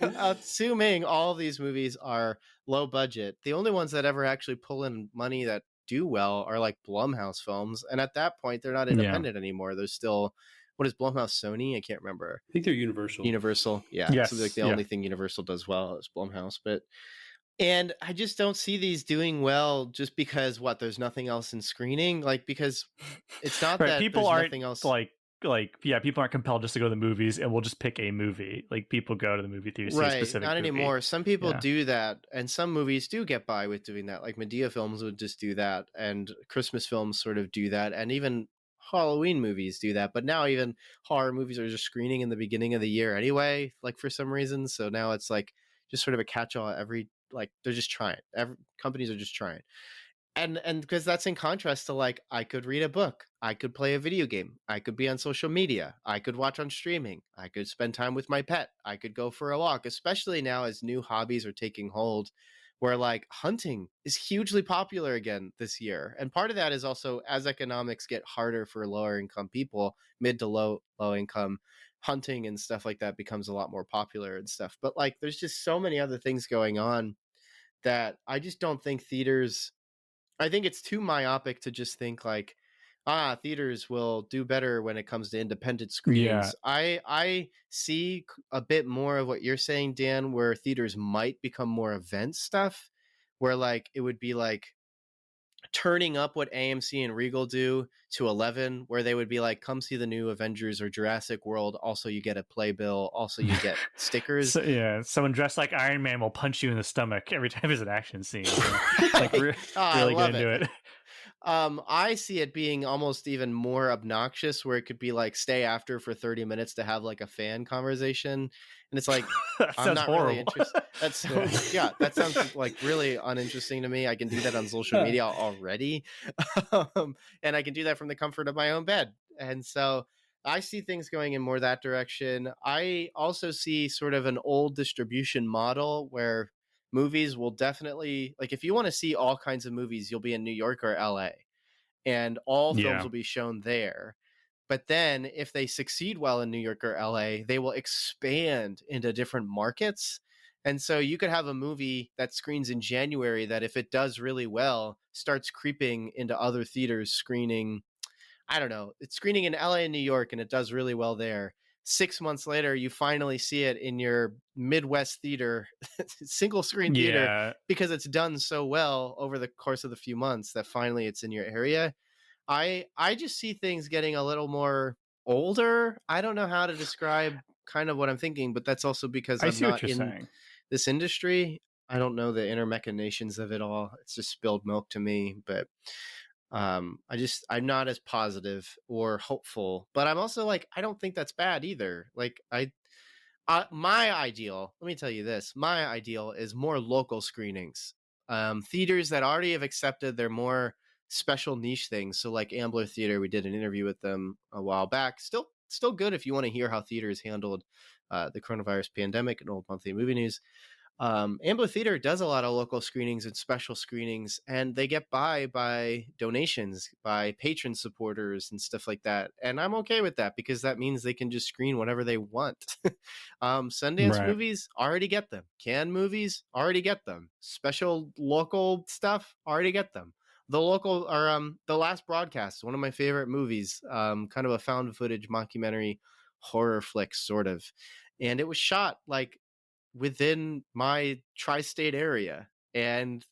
Assuming all of these movies are low budget, the only ones that ever actually pull in money that do well are like Blumhouse films, and at that point they're not independent anymore. They're still, what is Blumhouse, Sony? I can't remember. I think they're Universal. Yes. So like the only thing Universal does well is Blumhouse. And I just don't see these doing well just because there's nothing else in screening, like, because it's not that people there's aren't nothing else people aren't compelled just to go to the movies and we'll just pick a movie. Like people go to the movie theater to see a specific not movie. Anymore. Some people do that, and some movies do get by with doing that. Like Medea films would just do that, and Christmas films sort of do that, and even Halloween movies do that. But now even horror movies are just screening in the beginning of the year anyway, like for some reason. So now it's like just sort of a catch-all. They're just trying. Companies are just trying. And because that's in contrast to like, I could read a book, I could play a video game, I could be on social media, I could watch on streaming, I could spend time with my pet, I could go for a walk, especially now as new hobbies are taking hold, where like hunting is hugely popular again this year. And part of that is also as economics get harder for lower income people, mid to low income, hunting and stuff like that becomes a lot more popular and stuff. But like, there's just so many other things going on that I just don't think theaters, I think it's too myopic to just think like, theaters will do better when it comes to independent screenings. Yeah. I see a bit more of what you're saying, Dan, where theaters might become more event stuff, where like it would be like turning up what AMC and Regal do to 11, where they would be like, come see the new Avengers or Jurassic World. Also, you get a playbill. Also, you get stickers. Someone dressed like Iron Man will punch you in the stomach every time there's an action scene. Like really get into it. I see it being almost even more obnoxious, where it could be like stay after for 30 minutes to have like a fan conversation. And it's like, I'm not horrible. Really interested. That sounds like really uninteresting to me. I can do that on social media already. And I can do that from the comfort of my own bed. And so I see things going in more that direction. I also see sort of an old distribution model where movies will definitely, like, if you want to see all kinds of movies, you'll be in New York or LA, and all films Yeah. will be shown there. But then if they succeed well in New York or LA, they will expand into different markets. And so you could have a movie that screens in January that, if it does really well, starts creeping into other theaters screening. I don't know, it's screening in LA and New York, and it does really well there. 6 months later, you finally see it in your Midwest theater, single screen theater, Yeah. because it's done so well over the course of the few months that finally it's in your area. I just see things getting a little more older. I don't know how to describe kind of what I'm thinking, but that's also because I I'm see what not you're in saying. this industry. I don't know the inner machinations of it all. It's just spilled milk to me, but I'm not as positive or hopeful, but I'm also like, I don't think that's bad either. Like, my ideal, let me tell you this, my ideal is more local screenings. Theaters that already have accepted their more special niche things. So like Ambler Theater, we did an interview with them a while back. Still good if you want to hear how theaters handled the coronavirus pandemic and old monthly movie news. Ambler Theater does a lot of local screenings and special screenings, and they get by donations, by patron supporters and stuff like that. And I'm okay with that, because that means they can just screen whatever they want. Sundance Right. movies already get them. Cannes movies already get them. Special local stuff already get them. The Last Broadcast, one of my favorite movies, kind of a found footage mockumentary horror flick, sort of. And it was shot like within my tri-state area, and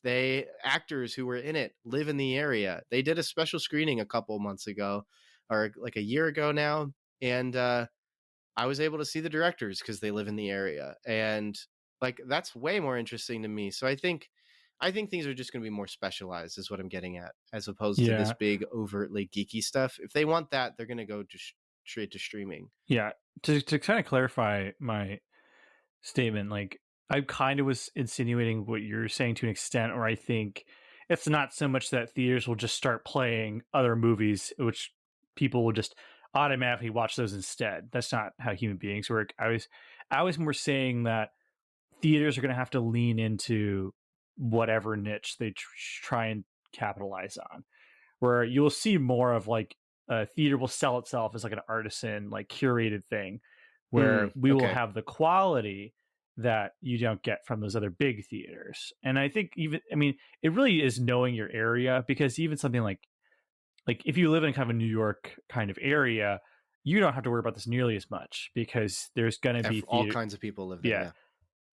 actors who were in it live in the area. They did a special screening a couple months ago, or like a year ago now, and I was able to see the directors because they live in the area, and like that's way more interesting to me. So I think things are just going to be more specialized, is what I'm getting at, as opposed to this Yeah. big overtly geeky stuff. If they want that, they're going to go just straight to streaming. Yeah. To kind of clarify my statement, like, I kind of was insinuating what you're saying to an extent, or I think it's not so much that theaters will just start playing other movies, which people will just automatically watch those instead. That's not how human beings work. I was more saying that theaters are going to have to lean into whatever niche they try and capitalize on, where you'll see more of like a theater will sell itself as like an artisan, like curated thing, where we will Okay. have the quality that you don't get from those other big theaters. And I think it really is knowing your area, because even something like if you live in kind of a New York kind of area, you don't have to worry about this nearly as much, because there's going to be All kinds of people live there. yeah.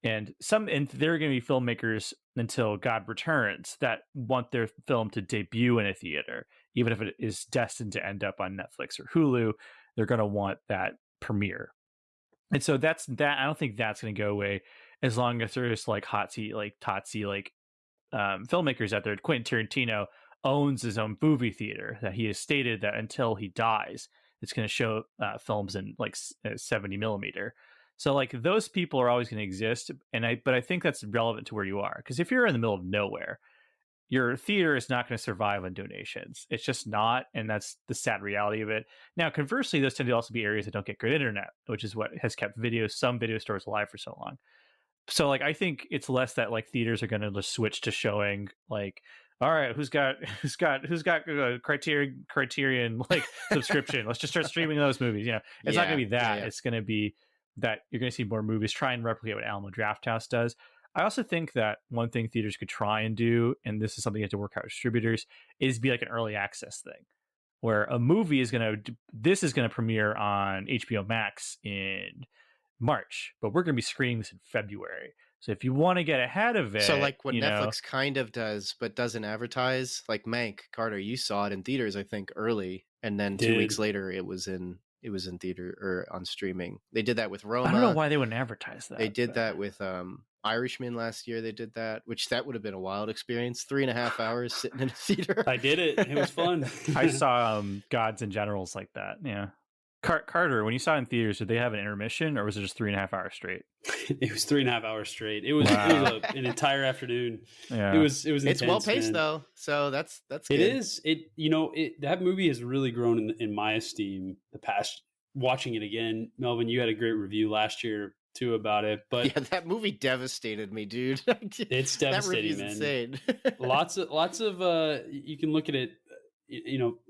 And there are going to be filmmakers, until God returns, that want their film to debut in a theater, even if it is destined to end up on Netflix or Hulu. They're going to want that premiere, and so that's that. I don't think that's going to go away as long as there's like Totsy filmmakers out there. Quentin Tarantino owns his own movie theater that he has stated that until he dies, it's going to show films in like 70 millimeter. So like those people are always going to exist, but I think that's relevant to where you are, because if you're in the middle of nowhere, your theater is not going to survive on donations. It's just not, and that's the sad reality of it. Now, conversely, those tend to also be areas that don't get good internet, which is what has kept some video stores alive for so long. So like I think it's less that like theaters are going to just switch to showing like, all right, who's got Criterion like subscription, let's just start streaming those movies. It's not going to be that. Yeah. It's going to be that you're going to see more movies try and replicate what Alamo Drafthouse does. I also think that one thing theaters could try and do, and this is something you have to work out with distributors, is be like an early access thing, where a movie is going to premiere on HBOMax in March, but we're going to be screening this in February. So if you want to get ahead of it, so like what Netflix kind of does but doesn't advertise, like Mank, Carter, you saw it in theaters I think early, and then 2 weeks later it was in theater or on streaming. They did that with Roma. I don't know why they wouldn't advertise that. They did that with Irishman last year. They did that, which that would have been a wild experience. 3.5 hours sitting in a theater. I did it. It was fun. I saw Gods and Generals like that. Yeah. Carter, when you saw it in theaters, did they have an intermission, or was it just 3.5 hours straight? It was 3.5 hours straight. It was an entire afternoon. Yeah. It was intense, it's well paced though, so that's good. It is. That movie has really grown in my esteem the past. Watching it again, Melvin, you had a great review last year too about it. But yeah, that movie devastated me, dude. It's devastating, man. Insane. lots of you can look at it,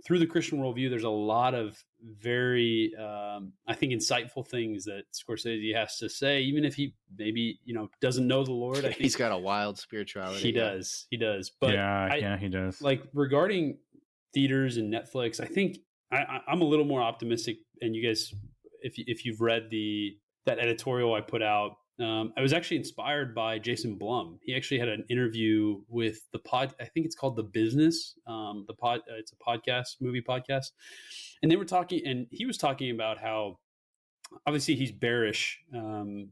through the Christian worldview. There's a lot of very I think insightful things that Scorsese has to say, even if he maybe doesn't know the Lord. I think he's got a wild spirituality. He does. But he does. Like regarding theaters and Netflix, I think I'm a little more optimistic. And you guys, if you've read that editorial I put out, I was actually inspired by Jason Blum. He actually had an interview with I think it's called The Business. It's a podcast, movie podcast. And they were talking, and he was talking about how obviously he's bearish on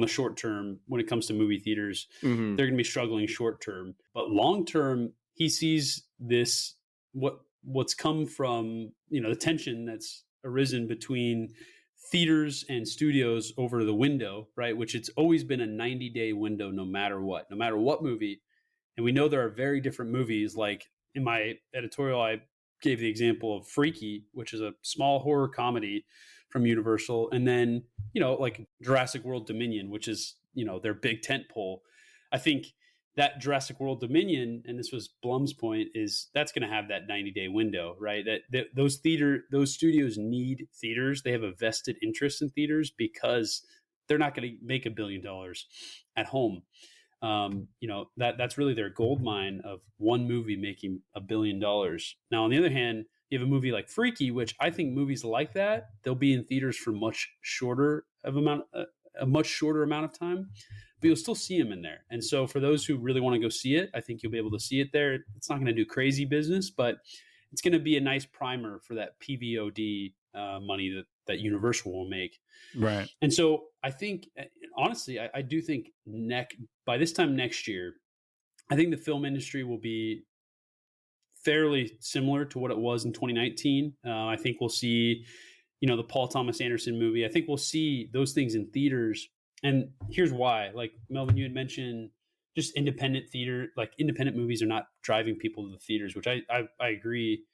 the short term when it comes to movie theaters. Mm-hmm. They're going to be struggling short term, but long term, he sees this, what's come from, the tension that's arisen between theaters and studios over the window, right? Which it's always been a 90-day window, no matter what movie. And we know there are very different movies. Like in my editorial, I gave the example of Freaky, which is a small horror comedy from Universal. And then, like Jurassic World Dominion, which is, their big tent pole. I think that Jurassic World Dominion, and this was Blum's point, is that's going to have that 90-day window, right? That those studios need theaters. They have a vested interest in theaters because they're not going to make $1 billion at home. That's really their gold mine of one movie making $1 billion. Now, on the other hand, you have a movie like Freaky, which I think movies like that, they'll be in theaters for a much shorter amount of time, but you'll still see them in there. And so for those who really want to go see it, I think you'll be able to see it there. It's not going to do crazy business, but it's going to be a nice primer for that PVOD money that Universal will make. Right. And so I think, honestly, I do think by this time next year, I think the film industry will be fairly similar to what it was in 2019. I think we'll see, the Paul Thomas Anderson movie. I think we'll see those things in theaters. And here's why. Like Melvin, you had mentioned just independent theater, like independent movies are not driving people to the theaters, which I agree.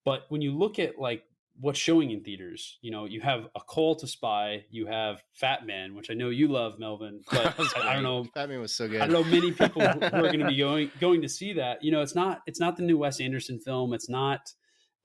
But when you look at like what's showing in theaters, you have A Call to Spy, you have Fat Man, which I know you love, Melvin, but I don't know. Fat Man was so good. I don't know many people who are going to be going to see that. It's not the new Wes Anderson film. It's not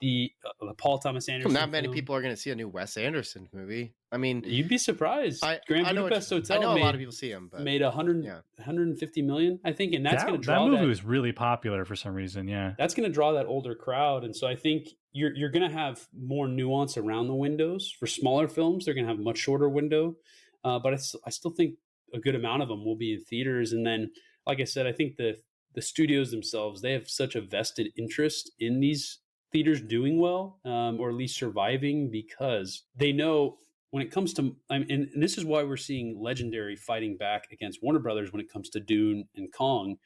the Paul Thomas Anderson. Not many film. people are going to see a new Wes Anderson movie. I mean, you'd be surprised. Grand Budapest Hotel. I know a lot of people see him, but made 150 million, I think, and that's going to draw that movie was really popular for some reason. Yeah, that's going to draw that older crowd, and so I think you're going to have more nuance around the windows for smaller films. They're going to have a much shorter window, but I still think a good amount of them will be in theaters. And then, like I said, I think the studios themselves, they have such a vested interest in these theaters doing well, or at least surviving, because they know when it comes to, and this is why we're seeing Legendary fighting back against Warner Brothers when it comes to Dune and Kong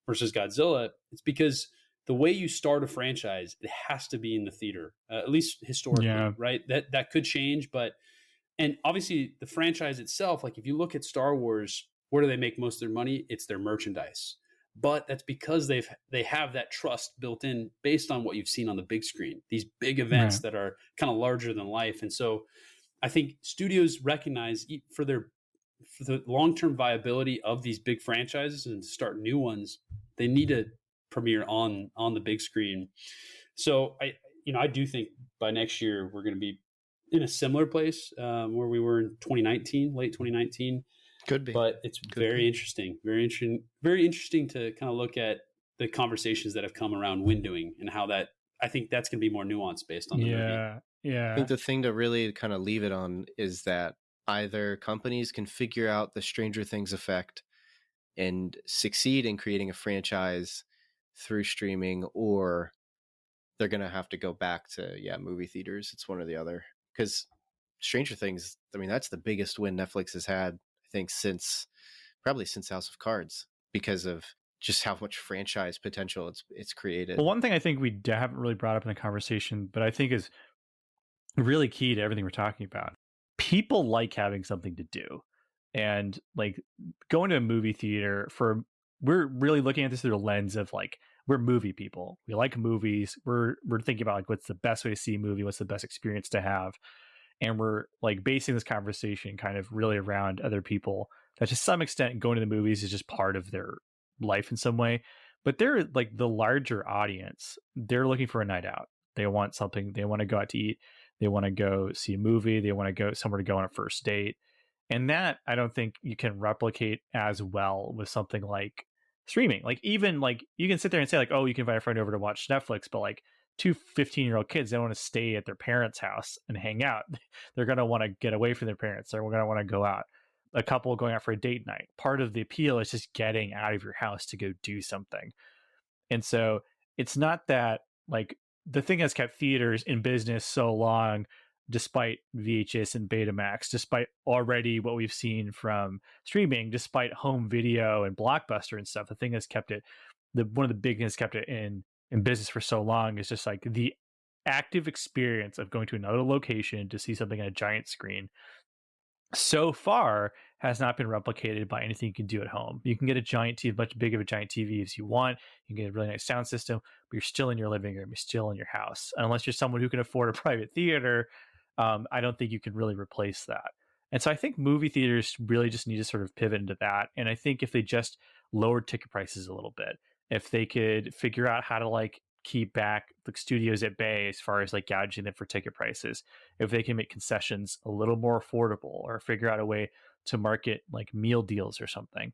versus Godzilla. It's because the way you start a franchise, it has to be in the theater, at least historically, right? That could change, and obviously the franchise itself, like if you look at Star Wars, where do they make most of their money? It's their merchandise. But that's because they have that trust built in based on what you've seen on the big screen, these big events that are kind of larger than life. And so I think studios recognize for the long-term viability of these big franchises and to start new ones, they need to premiere on the big screen. So I do think by next year we're going to be in a similar place where we were in 2019, late 2019. Could be, but it's very interesting to kind of look at the conversations that have come around windowing and how that, I think that's going to be more nuanced based on the movie. Yeah. I think the thing to really kind of leave it on is that either companies can figure out the Stranger Things effect and succeed in creating a franchise through streaming, or they're going to have to go back to movie theaters. It's one or the other, because Stranger Things, I mean, that's the biggest win Netflix has had, I think, since House of Cards, because of just how much franchise potential it's created. Well, one thing I think we haven't really brought up in the conversation, but I think is really key to everything we're talking about. People like having something to do, and like going to a movie theater we're really looking at this through the lens of like, we're movie people. We like movies. We're thinking about like, what's the best way to see a movie? What's the best experience to have? And we're like basing this conversation kind of really around other people that to some extent going to the movies is just part of their life in some way. But they're like the larger audience. They're looking for a night out. They want something. They want to go out to eat. They want to go see a movie. They want to go somewhere to go on a first date. And that I don't think you can replicate as well with something like streaming. Like even like you can sit there and say like, oh, you can invite a friend over to watch Netflix, but like two 15-year-old kids, they don't want to stay at their parents' house and hang out. They're going to want to get away from their parents. They're going to want to go out. A couple going out for a date night. Part of the appeal is just getting out of your house to go do something. And so it's not that like the thing has kept theaters in business so long, despite VHS and Betamax, despite already what we've seen from streaming, despite home video and Blockbuster and stuff. The thing that's kept it, one of the big things kept it in business for so long is just like the active experience of going to another location to see something on a giant screen. So far has not been replicated by anything you can do at home. You can get a giant TV, much big of a giant TV as you want. You can get a really nice sound system, but you're still in your living room. You're still in your house. Unless you're someone who can afford a private theater, I don't think you can really replace that. And so I think movie theaters really just need to sort of pivot into that. And I think if they just lowered ticket prices a little bit, if they could figure out how to like keep back the studios at bay as far as like gouging them for ticket prices, if they can make concessions a little more affordable or figure out a way to market like meal deals or something.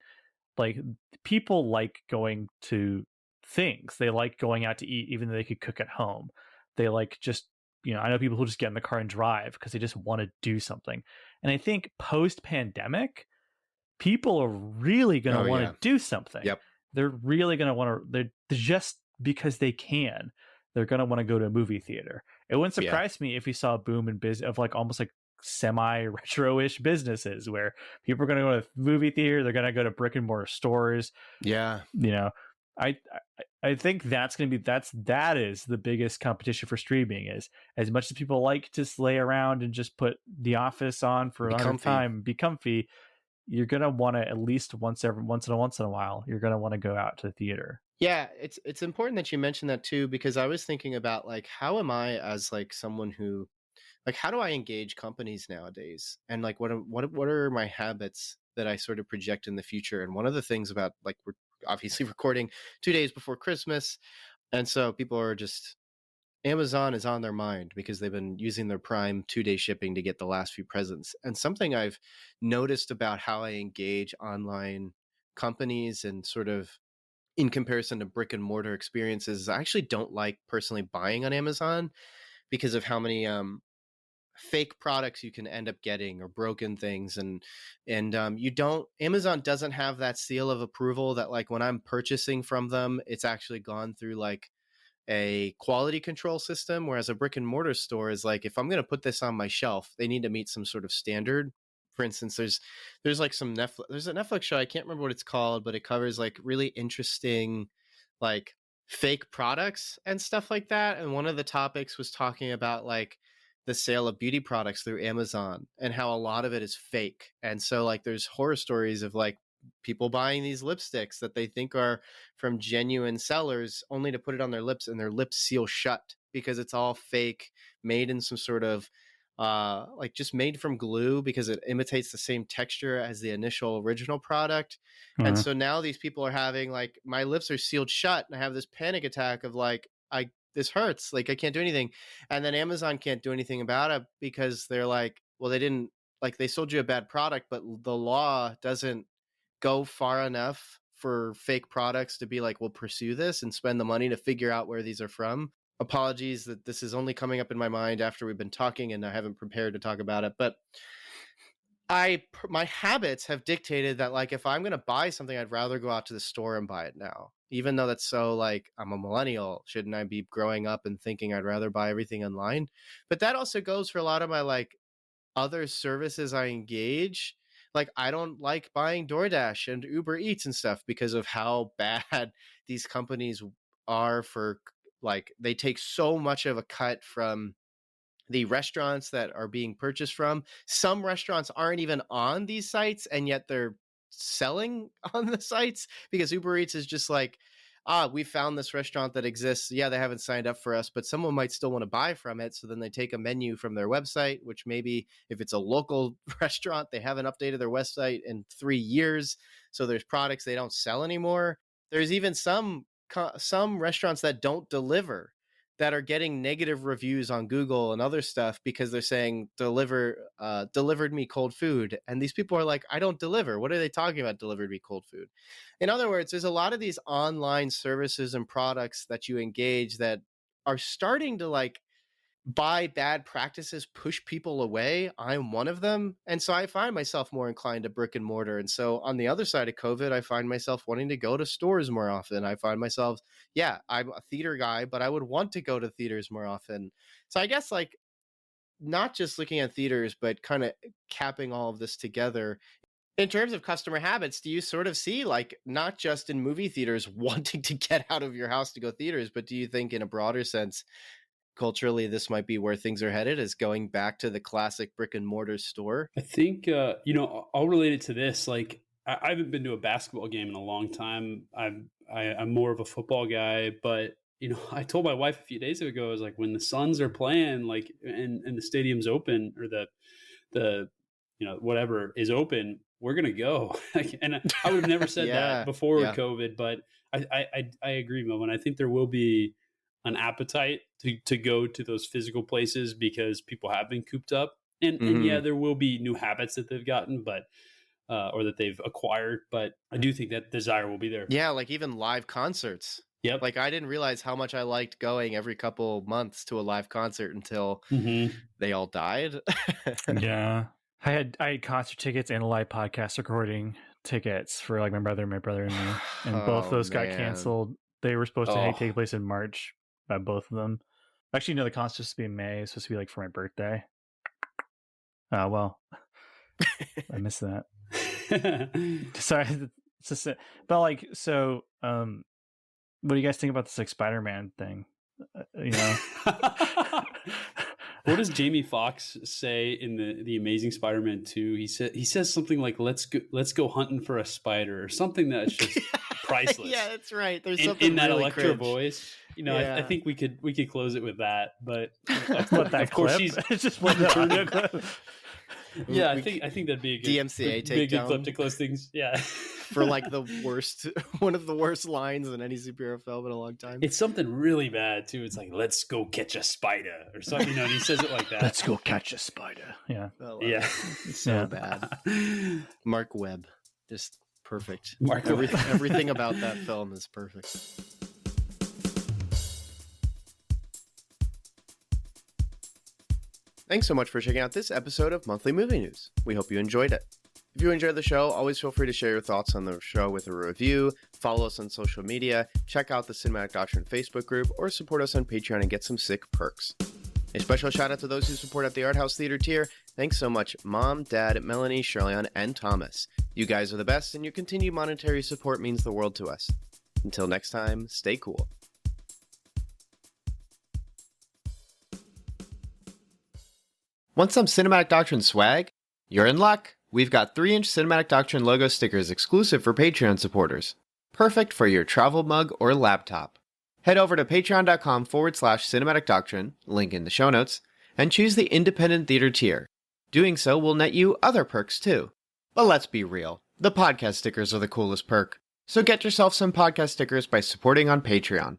Like people like going to things. They like going out to eat even though they could cook at home. They like just, you know, I know people who just get in the car and drive because they just want to do something. And I think post-pandemic, people are really going to want to do something. Yep. They're really going to want to, they're just because they can, they're going to want to go to a movie theater. It wouldn't surprise me if we saw a boom in business of like almost like semi-retro-ish businesses where people are going to go to the movie theater, they're going to go to brick and mortar stores. Yeah. You know, I think that's going to be, that is the biggest competition for streaming is as much as people like to lay around and just put The Office on for a long time, be comfy. You're going to want to at least once in a while, you're going to want to go out to the theater. Yeah, it's important that you mentioned that too, because I was thinking about like, how am I as like someone who, like, how do I engage companies nowadays? And like, what are my habits that I sort of project in the future? And one of the things about like, we're obviously recording 2 days before Christmas. And so people are just, Amazon is on their mind because they've been using their Prime 2-day shipping to get the last few presents. And something I've noticed about how I engage online companies and sort of in comparison to brick and mortar experiences, I actually don't like personally buying on Amazon because of how many fake products you can end up getting or broken things. And Amazon doesn't have that seal of approval that like when I'm purchasing from them, it's actually gone through like a quality control system. Whereas a brick and mortar store is like, if I'm going to put this on my shelf, they need to meet some sort of standard. For instance, there's like some Netflix, there's a Netflix show, I can't remember what it's called, but it covers like really interesting like fake products and stuff like that. And one of the topics was talking about like the sale of beauty products through Amazon and how a lot of it is fake. And so like there's horror stories of like people buying these lipsticks that they think are from genuine sellers only to put it on their lips and their lips seal shut because it's all fake, made in some sort of like just made from glue because it imitates the same texture as the initial original product. And so now these people are having like, my lips are sealed shut and I have this panic attack of like, this hurts, like I can't do anything. And then Amazon can't do anything about it because they're like, well, they sold you a bad product, but the law doesn't go far enough for fake products to be like, we'll pursue this and spend the money to figure out where these are from. Apologies that this is only coming up in my mind after we've been talking and I haven't prepared to talk about it, but my habits have dictated that like if I'm going to buy something, I'd rather go out to the store and buy it now, even though that's so like I'm a millennial. Shouldn't I be growing up and thinking I'd rather buy everything online? But that also goes for a lot of my like other services I engage. Like I don't like buying DoorDash and Uber Eats and stuff because of how bad these companies are for like, they take so much of a cut from the restaurants that are being purchased from. Some restaurants aren't even on these sites and yet they're selling on the sites because Uber Eats is just like we found this restaurant that exists. Yeah, they haven't signed up for us, but someone might still want to buy from it. So then they take a menu from their website, which maybe if it's a local restaurant, they haven't updated their website in 3 years. So there's products they don't sell anymore. There's even some restaurants that don't deliver, that are getting negative reviews on Google and other stuff because they're saying delivered me cold food. And these people are like, I don't deliver. What are they talking about? Delivered me cold food. In other words, there's a lot of these online services and products that you engage that are starting to like, by bad practices, push people away. I'm one of them. And so I find myself more inclined to brick and mortar. And so on the other side of COVID, I find myself wanting to go to stores more often. I find myself, I'm a theater guy, but I would want to go to theaters more often. So I guess like not just looking at theaters, but kind of capping all of this together. In terms of customer habits, do you sort of see like not just in movie theaters wanting to get out of your house to go theaters, but do you think in a broader sense, culturally, this might be where things are headed, is going back to the classic brick and mortar store? I think, I'll relate it to this. Like, I haven't been to a basketball game in a long time. I'm more of a football guy, but, I told my wife a few days ago, I was like, when the Suns are playing, like, and the stadium's open, or the whatever is open, we're going to go. And I would have never said that before COVID, but I agree, Melvin. I think there will be an appetite to go to those physical places because people have been cooped up, and there will be new habits that they've gotten, but or that they've acquired, but I do think that desire will be there. Yeah, like even live concerts. Yep. Like I didn't realize how much I liked going every couple months to a live concert until they all died. Yeah. I had concert tickets and a live podcast recording tickets for like my brother and me, and both those got canceled. They were supposed to take place in March. Both of them. Actually, no, the concert's supposed to be in May. It's supposed to be like for my birthday. Well, I missed that. Sorry, it's just, but like, so, what do you guys think about this like Spider-Man thing? What does Jamie Foxx say in the Amazing Spider-Man 2? He says something like, "Let's go hunting for a spider," or something that's just priceless. Yeah, that's right. There's something in that really Electro cringe voice. I think we could close it with that, but of course she's just one clip. Yeah, I think that'd be a good DMCA takedown. Be a good clip to close things. Yeah, for like one of the worst lines in any superhero film in a long time. It's something really bad too. It's like, "Let's go catch a spider," or something. And he says it like that. Let's go catch a spider. Yeah, it's so bad. Mark Webb, just perfect. Webb. Everything about that film is perfect. Thanks so much for checking out this episode of Monthly Movie News. We hope you enjoyed it. If you enjoyed the show, always feel free to share your thoughts on the show with a review, follow us on social media, check out the Cinematic Doctrine Facebook group, or support us on Patreon and get some sick perks. A special shout out to those who support at the Art House Theater tier. Thanks so much, Mom, Dad, Melanie, Shirleyan, and Thomas. You guys are the best, and your continued monetary support means the world to us. Until next time, stay cool. Want some Cinematic Doctrine swag? You're in luck! We've got 3-inch Cinematic Doctrine logo stickers exclusive for Patreon supporters. Perfect for your travel mug or laptop. Head over to patreon.com/Cinematic Doctrine, link in the show notes, and choose the Independent Theater tier. Doing so will net you other perks too. But let's be real, the podcast stickers are the coolest perk. So get yourself some podcast stickers by supporting on Patreon.